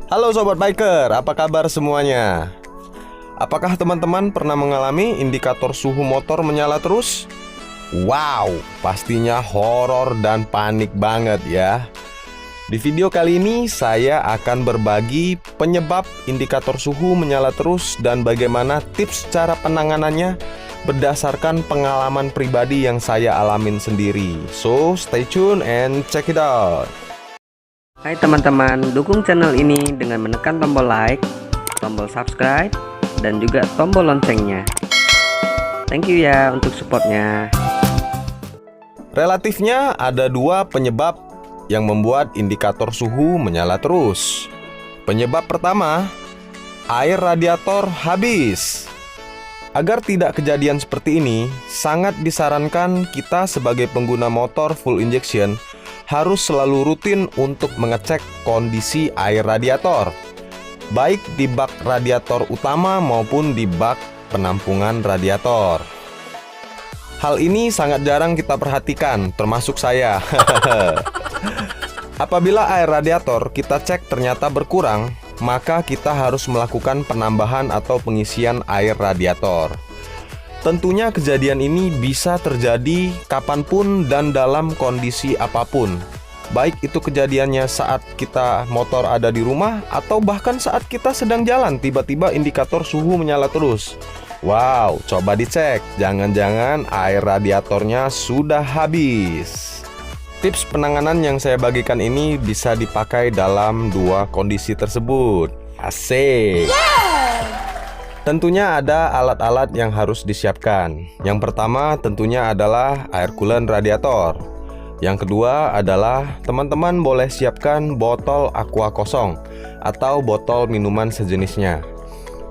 Halo Sobat Biker, apa kabar semuanya? Apakah teman-teman pernah mengalami indikator suhu motor menyala terus? Wow, pastinya horor dan panik banget ya. Di video kali ini saya akan berbagi penyebab indikator suhu menyala terus dan bagaimana tips cara penanganannya berdasarkan pengalaman pribadi yang saya alamin sendiri. So, stay tune and check it out. Hai teman-teman, dukung channel ini dengan menekan tombol like, tombol subscribe, dan juga tombol loncengnya. Thank you ya untuk supportnya. Relatifnya ada dua penyebab yang membuat indikator suhu menyala terus. Penyebab pertama, air radiator habis. Agar tidak kejadian seperti ini, sangat disarankan kita sebagai pengguna motor full injection harus selalu rutin untuk mengecek kondisi air radiator, baik di bak radiator utama maupun di bak penampungan radiator. Hal ini sangat jarang kita perhatikan, termasuk saya. Apabila air radiator kita cek ternyata berkurang, maka kita harus melakukan penambahan atau pengisian air radiator. Tentunya kejadian ini bisa terjadi kapanpun dan dalam kondisi apapun. Baik itu kejadiannya saat kita motor ada di rumah atau bahkan saat kita sedang jalan tiba-tiba indikator suhu menyala terus. Wow, coba dicek, jangan-jangan air radiatornya sudah habis. Tips penanganan yang saya bagikan ini bisa dipakai dalam dua kondisi tersebut. Asik! Tentunya ada alat-alat yang harus disiapkan. Yang pertama tentunya adalah air coolant radiator. Yang kedua adalah teman-teman boleh siapkan botol aqua kosong atau botol minuman sejenisnya.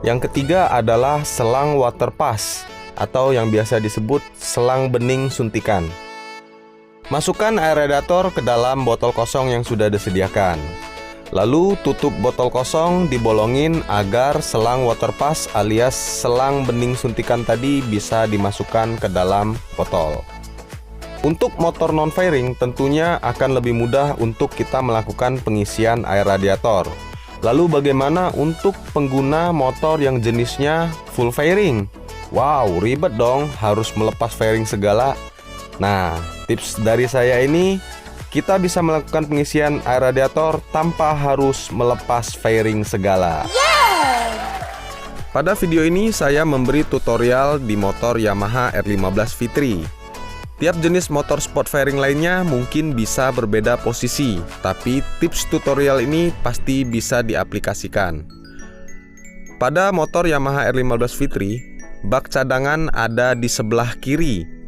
Yang ketiga adalah selang water pass atau yang biasa disebut selang bening suntikan. Masukkan air radiator ke dalam botol kosong yang sudah disediakan. Lalu tutup botol kosong, dibolongin agar selang water pass alias selang bening suntikan tadi bisa dimasukkan ke dalam botol. Untuk motor non-fairing tentunya akan lebih mudah untuk kita melakukan pengisian air radiator. Lalu bagaimana untuk pengguna motor yang jenisnya full fairing? Wow, ribet dong, harus melepas fairing segala. Nah, tips dari saya ini, kita bisa melakukan pengisian air radiator tanpa harus melepas fairing segala. Pada video ini saya memberi tutorial di motor Yamaha R15 V3. Tiap jenis motor sport fairing lainnya mungkin bisa berbeda posisi, tapi tips tutorial ini pasti bisa diaplikasikan. Pada motor Yamaha R15 V3, bak cadangan ada di sebelah kiri.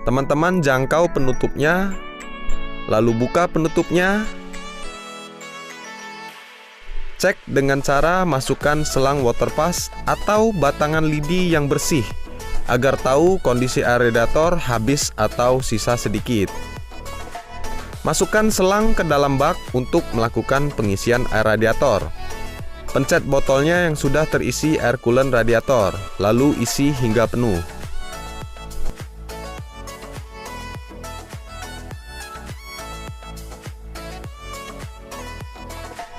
Teman-teman jangkau penutupnya, lalu buka penutupnya. Cek dengan cara masukkan selang water pass atau batangan lidi yang bersih agar tahu kondisi air radiator habis atau sisa sedikit. Masukkan selang ke dalam bak untuk melakukan pengisian air radiator. Pencet botolnya yang sudah terisi air coolant radiator, lalu isi hingga penuh.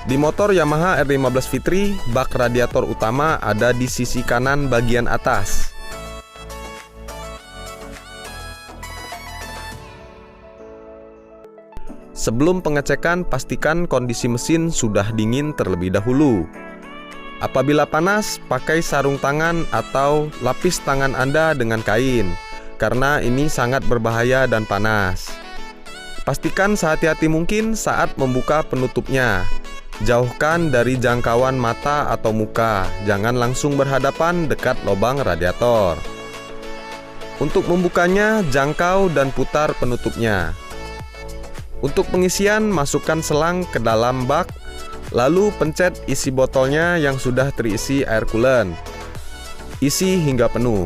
Di motor Yamaha R15 V3, bak radiator utama ada di sisi kanan bagian atas. Sebelum pengecekan, pastikan kondisi mesin sudah dingin terlebih dahulu. Apabila panas, pakai sarung tangan atau lapis tangan Anda dengan kain, karena ini sangat berbahaya dan panas. Pastikan sehati-hati mungkin saat membuka penutupnya. Jauhkan dari jangkauan mata atau muka, jangan langsung berhadapan dekat lubang radiator. Untuk membukanya, jangkau dan putar penutupnya. Untuk pengisian, masukkan selang ke dalam bak, lalu pencet isi botolnya yang sudah terisi air coolant. Isi hingga penuh.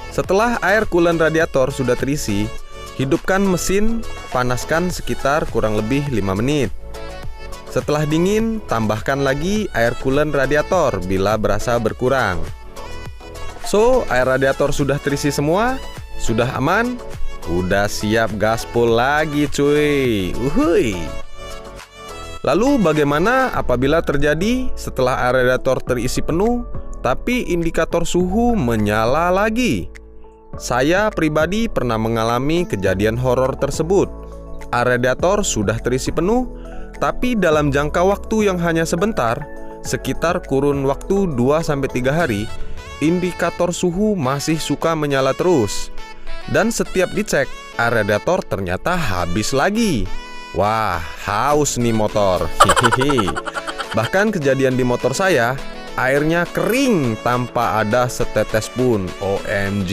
Setelah air coolant radiator sudah terisi, hidupkan mesin, panaskan sekitar kurang lebih 5 menit. Setelah dingin, tambahkan lagi air coolant radiator bila berasa berkurang. So, air radiator sudah terisi semua, sudah aman. udah siap gaspol lagi cuy. Uhuy. Lalu bagaimana apabila terjadi setelah aerator terisi penuh, tapi indikator suhu menyala lagi? Saya pribadi pernah mengalami kejadian horor tersebut. Aerator sudah terisi penuh, tapi dalam jangka waktu yang hanya sebentar, sekitar kurun waktu 2-3 hari, indikator suhu masih suka menyala terus. Dan setiap dicek, aerator ternyata habis lagi. Wah, haus nih motor. Hihihi. Bahkan kejadian di motor saya, airnya kering tanpa ada setetes pun. OMG.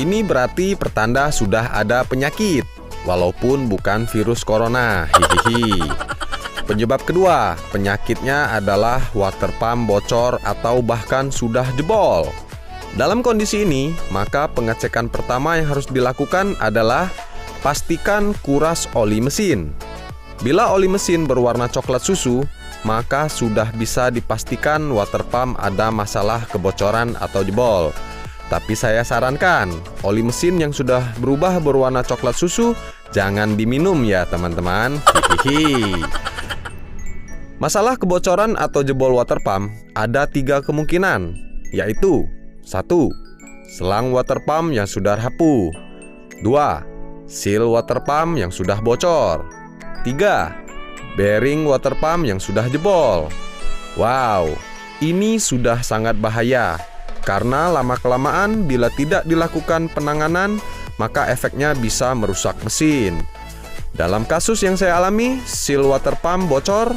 Ini berarti pertanda sudah ada penyakit, walaupun bukan virus corona. Hihihi. Penyebab kedua, penyakitnya adalah water pump bocor atau bahkan sudah jebol. Dalam kondisi ini, maka pengecekan pertama yang harus dilakukan adalah pastikan kuras oli mesin. Bila oli mesin berwarna coklat susu, maka sudah bisa dipastikan water pump ada masalah kebocoran atau jebol. Tapi saya sarankan, oli mesin yang sudah berubah berwarna coklat susu jangan diminum ya teman-teman. Hihihi. Masalah kebocoran atau jebol water pump ada 3 kemungkinan, yaitu 1. Selang water pump yang sudah rapuh. 2. Seal water pump yang sudah bocor. 3. Bearing water pump yang sudah jebol. Wow, ini sudah sangat bahaya. Karena lama-kelamaan bila tidak dilakukan penanganan, maka efeknya bisa merusak mesin. Dalam kasus yang saya alami, seal water pump bocor,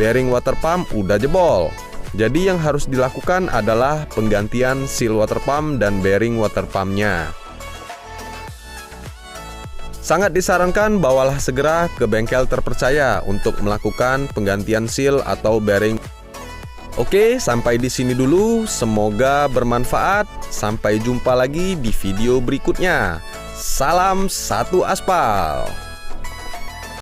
bearing water pump udah jebol. Jadi yang harus dilakukan adalah penggantian seal water pump dan bearing water pumpnya. Sangat disarankan bawalah segera ke bengkel terpercaya untuk melakukan penggantian seal atau bearing. Oke, sampai di sini dulu. Semoga bermanfaat. Sampai jumpa lagi di video berikutnya. Salam satu aspal.